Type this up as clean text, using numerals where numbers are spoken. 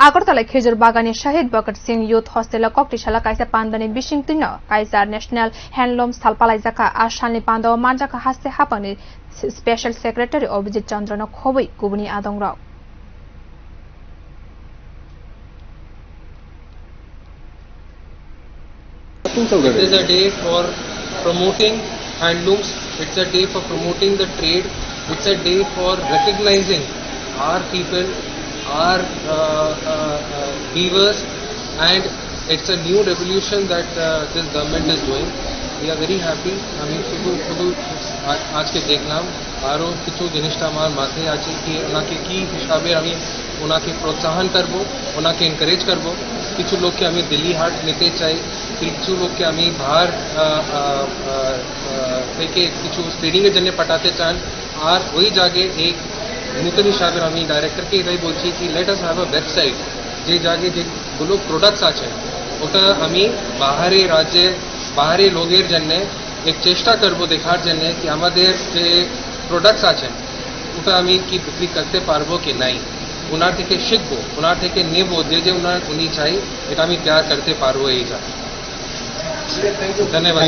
আগরতলা খেজুর বাগানে শহীদ Bhagat Singh youth hostel ককটিশালা কাইসা পান্দানি বিশিং তিন কাইসা ন্যাশনাল হ্যান্ডলুম সালপালাইজাখা আর সালনি পান্দাও মানজাখা হাসতে হাপানি স্পেশাল সেক্রেটারি অভিজিৎ চন্দ্রন খবই গুবনি আদংরাও It is a day for promoting handlooms. It's a day for promoting the trade. It's a day for recognizing our people, our weavers, and it's a new revolution that this government is doing. We are very happy. আমি শুধু আজকে দেখলাম আরও কিছু জিনিসটা আমার মাথায় আছে কি ওনাকে কি হিসাবে আমি ওনাকে প্রোৎসাহন করব, ওনাকে এনকারেজ করব। কিছু লোককে আমি দিল্লি হাট নিতে চাই, কিছু লোককে আমি বাহার থেকে কিছু ট্রেনিংয়ের জন্য পাঠাতে চান। আর ওই জায়গায় এক নতুন হিসাবে আমি ডাইরেক্টরকে এটাই বলছি কি let us have a website, যে জায়গায় যেগুলো প্রোডাক্টস আছে ওটা আমি বাহারে রাজ্যে বাহারে লোকের জন্য এক চেষ্টা করব দেখার জন্য কি আমাদের যে প্রোডাক্টস আছে ওটা আমি কি বিক্রি করতে পারবো কি নাই। ওনার থেকে শিখবো, ওনার থেকে নেব, যে উনি চাই এটা আমি তৈরি করতে পারবো। এই যা ধন্যবাদ।